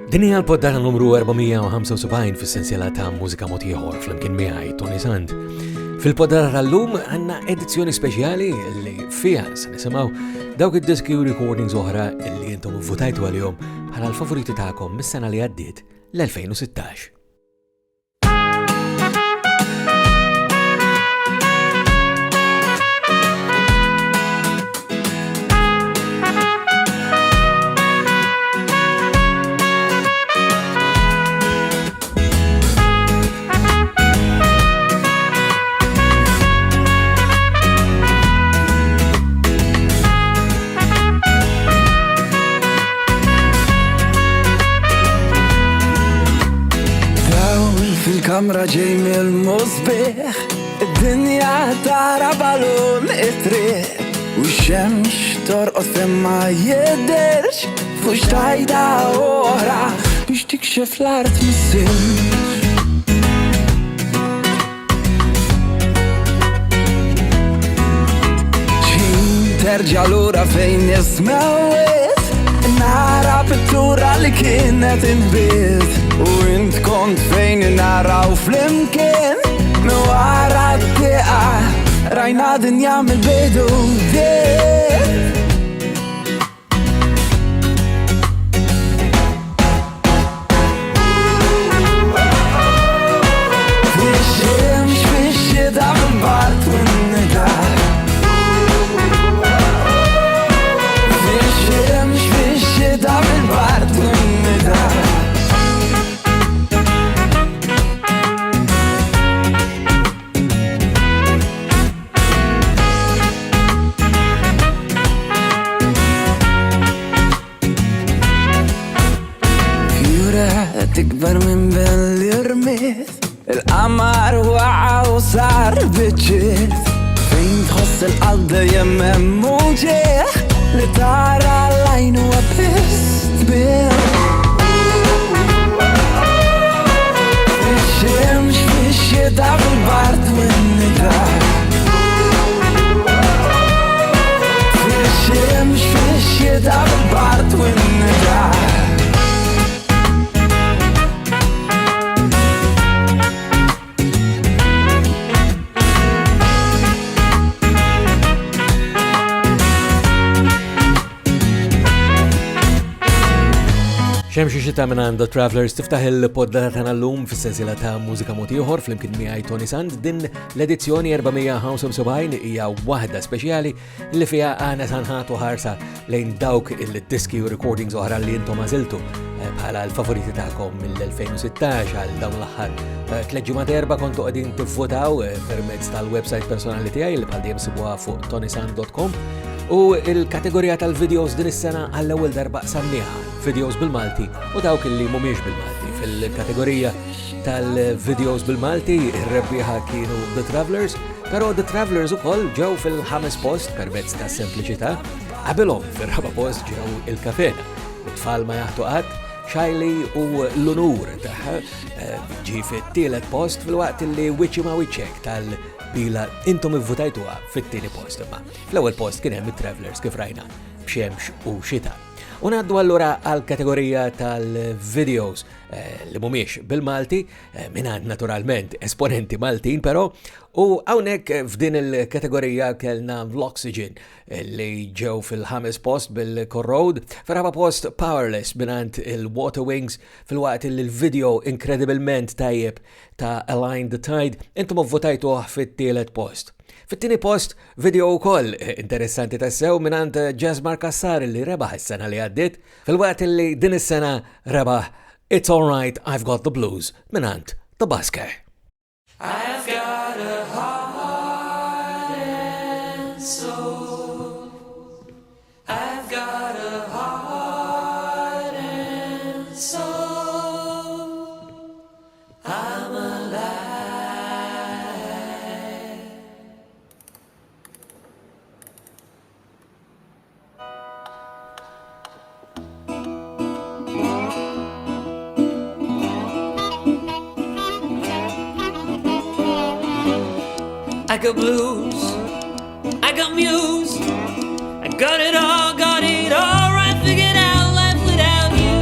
Din hija l-poddata numru 475 fis-sensiela ta' mużika mod ieħor flimkien miegħi Tony Sand. Fil-poddata tal-lum għandna edizzjoni speċjali li fiha se nisimgħu dawk id-diski u recordings oħra li intom vvutajtu għalihom bħala l-favoriti tagħkom mis-sena li għaddiet l-2016. kamra ġej mill-musbih, id-dinja tara balun it-triq u x-xemx torqod ma jidherx fux tajda oħra biex tikxef l-art mis-silx. Ċin terġa' lura fejn nismewit nara pittura li kienet inbit u int kont fejn naraw flimkien nwara d-diqa rajna dinja mill-bidu bdiet. Fix-xemx fix-xita fil-bart min-nida Fix-xemx fix-xita fil-bart min-nida tikber minn belli rmiet il-qamar waqa u sar biċċiet fejn tħoss il-qalb dejjem hemm ġieħ li tara l-għajn huwa biss bil. Fix-xemx fix-xita fil-bart min-nida Fix-xemx fix-xita fil-bart min-nida Xemxi xita minn The Travelers tiftaħ il-poddata tagħna llum fis-sensiela ta' mużika mod ieħor flimkien miegħi Tony Sand. Din l-edizzjoni 475 hija waħda speċjali li fiha għana sanħatu ħarsa lejn dawk il-diski u recordings oħra li intom għażiltu bħala l-favoriti tagħkom mill-2016 għal dawn l-aħħar tliet ġimgħat erba' kontu qegħdin tivvotaw permezz tal-website personali tiegħi li bħal dejjem sibuha fuq tonysand.com. U il-kategorija tal-videos din is-sena għall-ewwel darba samniħa videos bil-Malti u dawk li mhumiex bil-Malti. Fil-kategorija tal-videos bil-Malti ir-rebbieħa kienu The Travelers, però The Travelers ukoll ġew fil-ħames post permezz ta' sempliċità, qabilhom fir-raba' post ġew il-Kafena, it-tfal ma jaħtu qatt, Xajli u l-Unur tagħha ġie fit-tielet post fil-waqt li Wiċċi ma' Wiċċek tal-bila intom ivvutajtuha fit-tieni post imma. Fl-ewwel post kien hemm it-Travelers kif rajna b'xemx u xita. U ngħaddu allura għal kategorija tal-videos li mhumiex bil-Malti, mingħand naturalment esponenti Maltin però, u hawnhekk f'din il-kategorija kellna l-Oxygen li ġew fil-ħames post bil-Corrode, fir-raba' post Powerless mingħand il-Waterwings fil-waqt li l-video inkredibilment tajjeb ta' Align the Tide intom vvotajtuh fit-tielet post. Fit-tieni post video wkoll interessanti tassew mingħand Jazzmar Kassar li rebaħ is-sena li għaddiet fil-waqt li din is-sena rebaħ It's Alright I've Got the Blues mingħand The Busker. I've got a heart and soul. I've got a heart and soul. I'm alive. I got blues, I got muse, I got it all right figured out, life without you.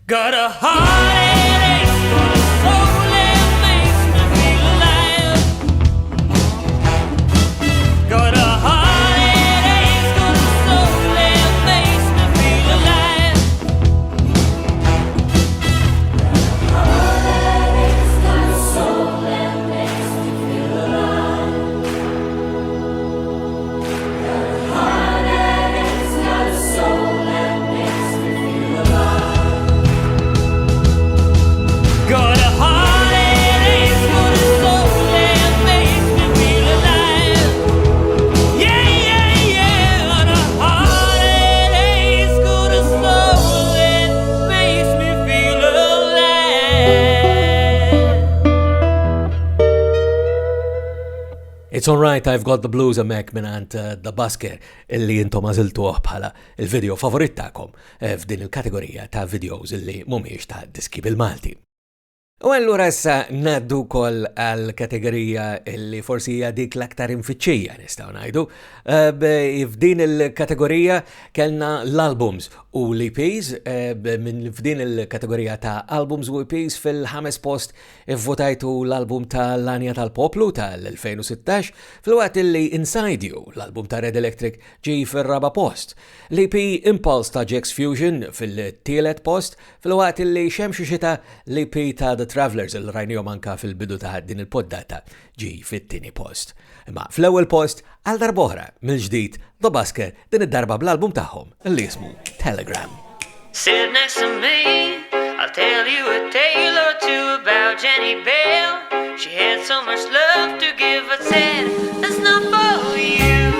Got a heart and ache, got a soul that makes me feel alive. Got a heart and ache, got a soul that makes me feel alive. Heart that aches, got a soul that makes me feel alive. Got a heart that aches, got a soul that makes me feel alive. Got a heart and ache, got a soul that makes me feel alive. Yeah, yeah, yeah. Got a heart and ache, got a soul that makes me feel alive. It's alright, I've got the blues mek minant The Busker illi jintom għaziltuħ bħala il-video favorit ta'kom f'din il-kategorija ta' videos illi mumiex ta' diski bil-Malti. U allura issa naddu kol għal-kategorija illi forsi hija dik l-aktar infittxija nistgħu ngħidu. F'din il-kategorija kellna l-albums u l-EPs, f'din il-kategorija ta' albums u EPs fil-5 post votajtu l-album ta' L-Anja tal-Poplu tal-2016, fil-waqt illi Inside You, l-album ta' Red Electric, ġi fil-4 post. L-EP Impulse ta' Jax Fusion fil-tielet post, fil-waqt illi Xemxu Xita l-EP ta' The Travelers il-rajnijom anka fil-bidu ta' din il-poddata ġi fit-tini post. Ma fl-ewwel post għal darbohra mill-ġdid The Busker din id-darba bl-album tagħhom li jismu Telegram. Sit next to me, I'll tell you a tale or two about Jenny Bell. She had so much love to give, but said, that's not for you.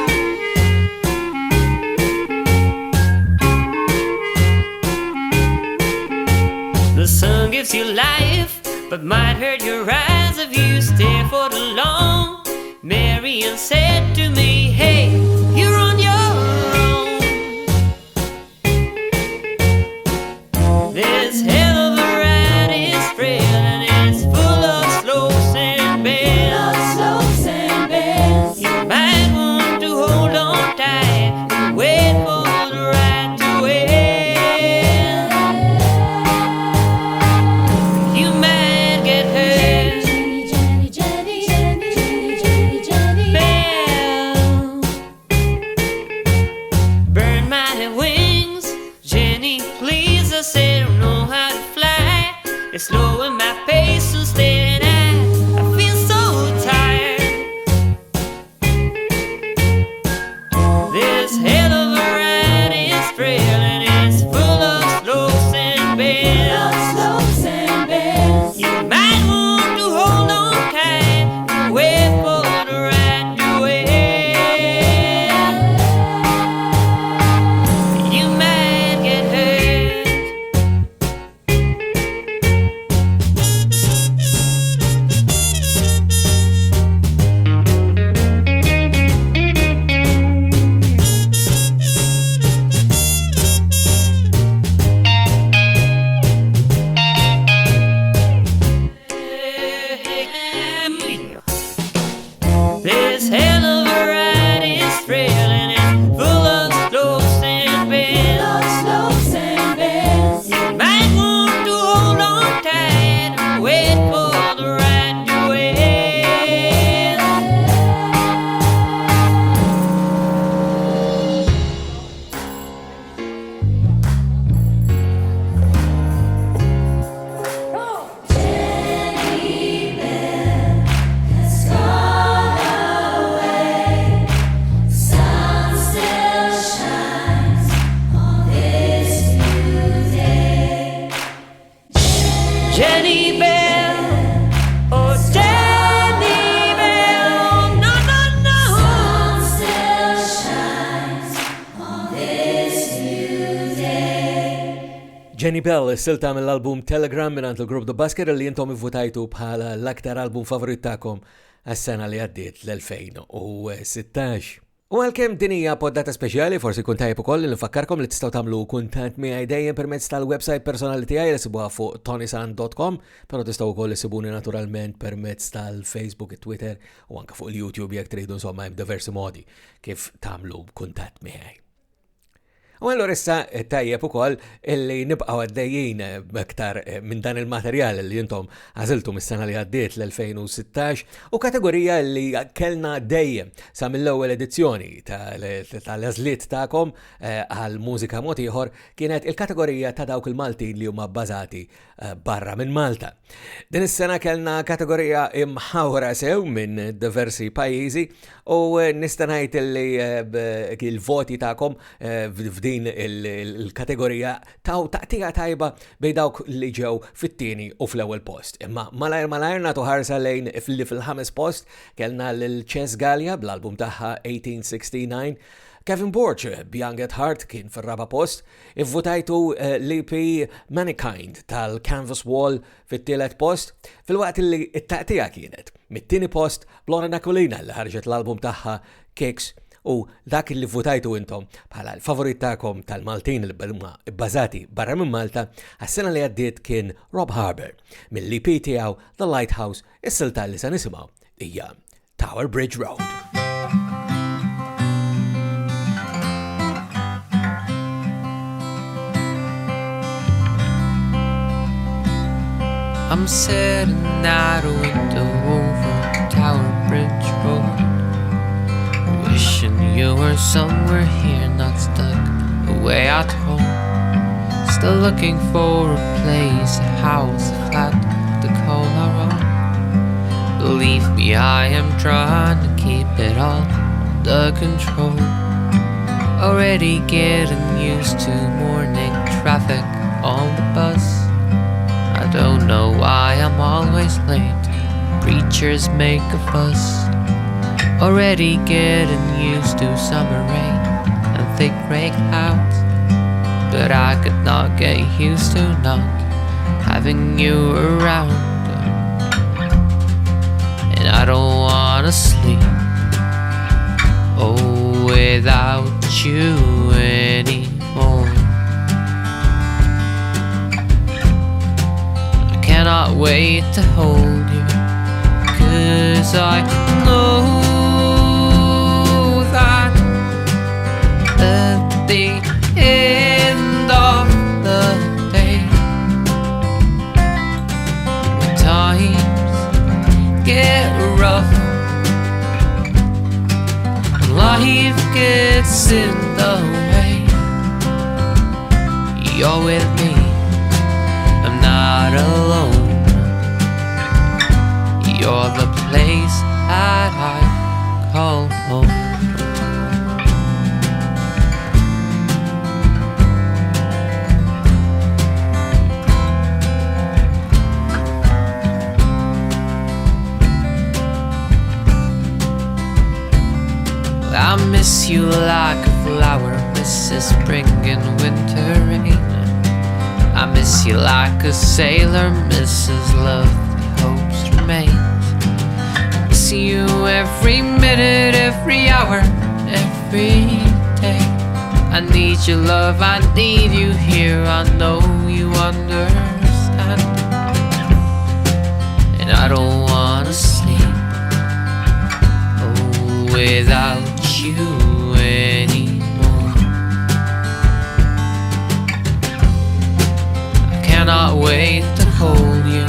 The sun gives you life, but might hurt your eyes if you stare for too long. Marian said to me, hey, you're on your own. This hell of a ride is spread and it's full of slopes and bends. You might want to hold on tight and wait for the ride to end. You might get hurt. Bell, burn my wings. Jenny, please, I said, I don't know how to fly. It's slowing my pace instead. I feel so tired. This hell of a ride is frail and it's full of slopes and bends. You might want to hold on tight and wait for the ride to end. You might get hurt. This hell of a ride is frail and it's full of slopes and bends. You might want to hold on tight and wait for the ride to end. Jenny Bell has gone away. Sun still shines on this new day. Jenny Bell, oh Jenny Bell, no, no, no. Sun still shines on this new day. Jenny Bell silta mill-album Telegram minant il-grupp The Busker li jintom votajtu bħala l-aktar album favorit tagħkom għas-sena li għaddiet l-2016. U għalkemm din hija poddata speċjali forsi kun tajjeb ukoll li nfakkarkom li tistgħu tagħmlu kuntatt miegħi dejjem permezz tal-website personali tiegħi li sibuha fuq tonysan.com, però tistgħu wkoll isibuni naturalment permezz tal-Facebook, Twitter u anke fuq il-YouTube jekk tridu insomma hemm diversi modi kif tagħmlu kuntatt miegħi. U allura issa tajjeb ukoll illi nibqgħu għaddejjin aktar minn dan il-materjal li intom għażiltu mis-sena li għaddiet l-2016 u kategorija li kellna dejjem sa mill-ewwel edizzjoni tal-għażliet tagħkom għal mużika mod ieħor kienet il-kategorija ta' dawk il-Maltin li huma bbażati barra minn Malta. Din is-sena kellna kategorija imħawra sew minn diversi pajjiżi u nista' ngħid li il-voti tagħkom f'din il-kategorija taw taqtija tajba bej dawk li ġew fit-tieni u fl-ewwel post. Imma malajr nagħtu ħarsa lejn fil-ħames post kellna lil Chess Gallia bl-album tagħha 1869. Kevin Borch, Young at Heart, kien fil-raba post, ivvutajtu l-EP Mankind tal-Canvas Wall fit-tielet post, fil-waqt li it-taqtija kienet mit-tieni post Blora Nakulina li ħarġet l-album tagħha Kicks u dak li votajtu intom bħala l-favorit tagħkom tal-Maltin bbażati barra minn Malta għas-sena li għaddiet kien Rob Harbour mill-EP tiegħu The Lighthouse, is-silta li se nisimgħu hija Tower Bridge Road. I'm sitting at a window over Tower Bridge Road, wishing you were somewhere here, not stuck away at home. Still looking for a place, a house, a flat to call our own. Believe me, I am trying to keep it all under control. Already getting used to morning traffic on the bus. I don't know why I'm always late. Preachers make a fuss. Already getting used to summer rain and thick gray clouds, but I could not get used to not having you around. And I don't wanna sleep, oh, without you anymore. Cannot wait to hold you, 'cause I know that at the end of the day, when times get rough, when life gets in the way, you're with me, I'm not alone. You're the place that I call home. I miss you like a flower misses spring and winter rain. I miss you like a sailor misses love that hopes remains. I miss you every minute, every hour, every day. I need your love, I need you here, I know you understand. And I don't wanna sleep, oh, without you anymore. I cannot wait to hold you,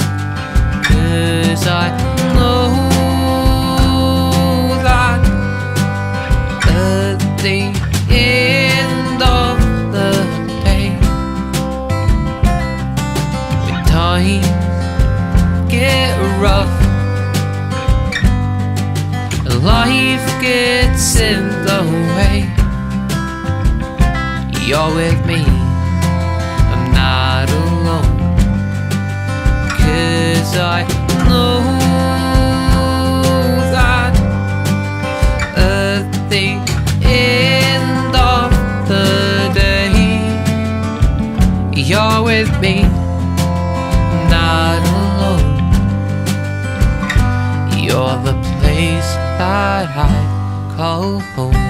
'cause I know that at the end of the day, when times get rough and life gets in the way, you're with me, I'm not alone. 'Cause I know that at the end of the day, you're with me, I'm not alone. You're the place that I call home.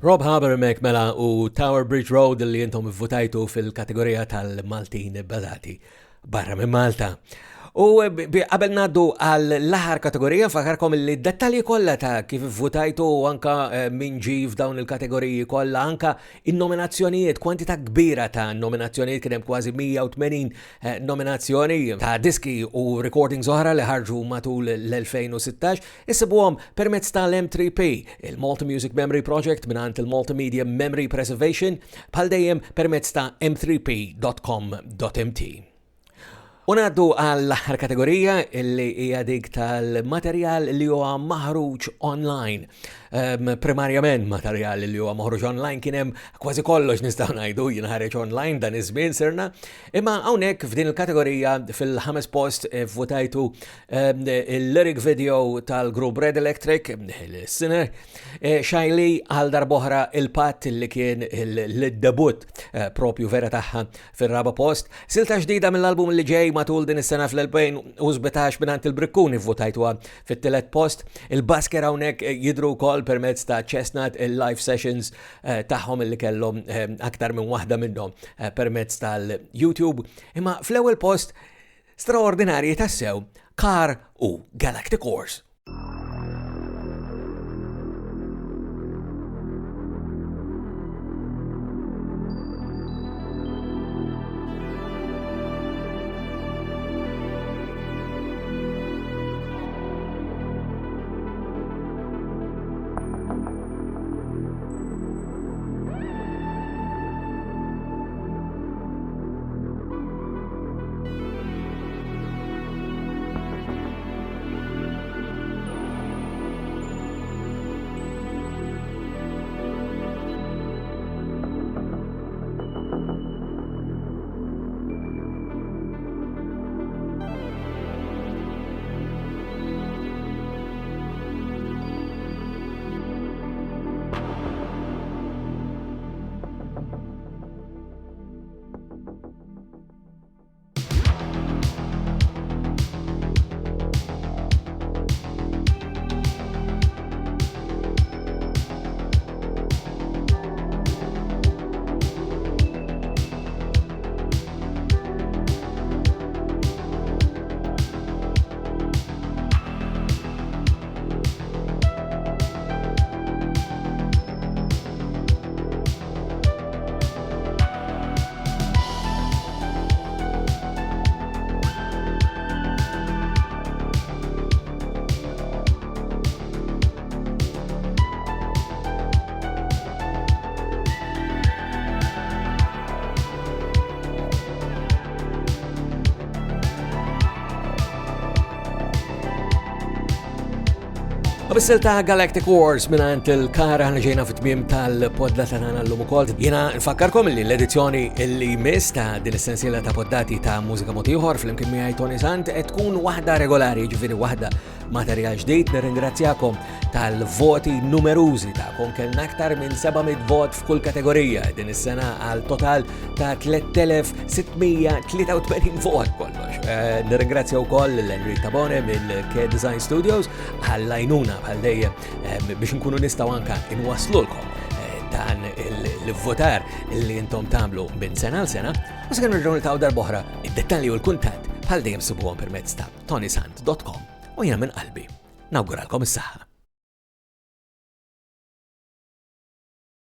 Rob Habermek mela u Tower Bridge Road li jintom votajtu fil-kategorija tal-Maltin bazati barra minn Malta. U qabel naddu għall-aħħar kategorija fakarkom li d-dettalji kollha ta' kif votajtu anka min ġi f'dawn il-kategoriji kollha anka in-nominazzjonijiet, kwantità kbira ta' nominazzjonijiet kien hemm kważi 180 nominazzjoni ta' diski u recordings oħra li ħarġu matul l-2016 issibuhom permezz tal-M3P, il-Malta Music Memory Project mingħand il-Multimedia Memory Preservation bħal dejjem permezz ta' m3p.com.mt. Unaddu għall-aħħar kategorija illi hija dik tal-materjal li huwa maħruġ online. Primarjament materjal li huwa maħruġ online kien hemm kważi kollox nistgħu ngħidu jinħareġ online dan iż-żmien sirna, imma hawnhekk f'din il-kategorija fil-ħames post votajtu il-lyric video tal-grupp Red Electric, il-Sinner, xajli għal darboħra il-Patt li kien l-debut propju vera tagħha fir-raba post, silta ġdida mill-album li ġej matul din is-sena fl-2017 mingħand il-Brikkuni votajtuha fit-tielet post, il-Basker hawnhekk jidhru wkoll permezz ta' Chestnut il-live sessions tagħhom li kellhom aktar minn waħda minnhom permezz tal-YouTube. Imma fl-ewwel post straordinarji tassew Car u Galactic Horse. U bissil ta' Galactic Wars minant il-kara ħana ġejna fit-tmiem tal-podda tagħna llum ukoll. Jiena nfakkarkom li l-edizzjoni li miss ta' din is-sensiela ta' poddati ta' mużika mod ieħor flimkien miegħi Tony Sant qed tkun waħda regolari, ġifieri waħda materjal ġdid. Nirringrazzjakom tal-voti numerużi tagħkom, kellna aktar minn 700 vot f'kull kategorija din is-sena għal total ta' 3683 vot kollox. Nirringrazzja wkoll l-Henry Tabone mill-K Design Studios għall-għajnuna bħal dejjem biex nkunu nistgħu anke inwasslulkom dan il-votar li intom tagħmlu minn sena għal sena, u se nerġgħu niltaqgħu darb'oħra id-dettalji u l-kuntatt bħal dejjem sibuhom permezz ta' tonysant.com u jiena minn qalbi nawguralkom is-saħħa.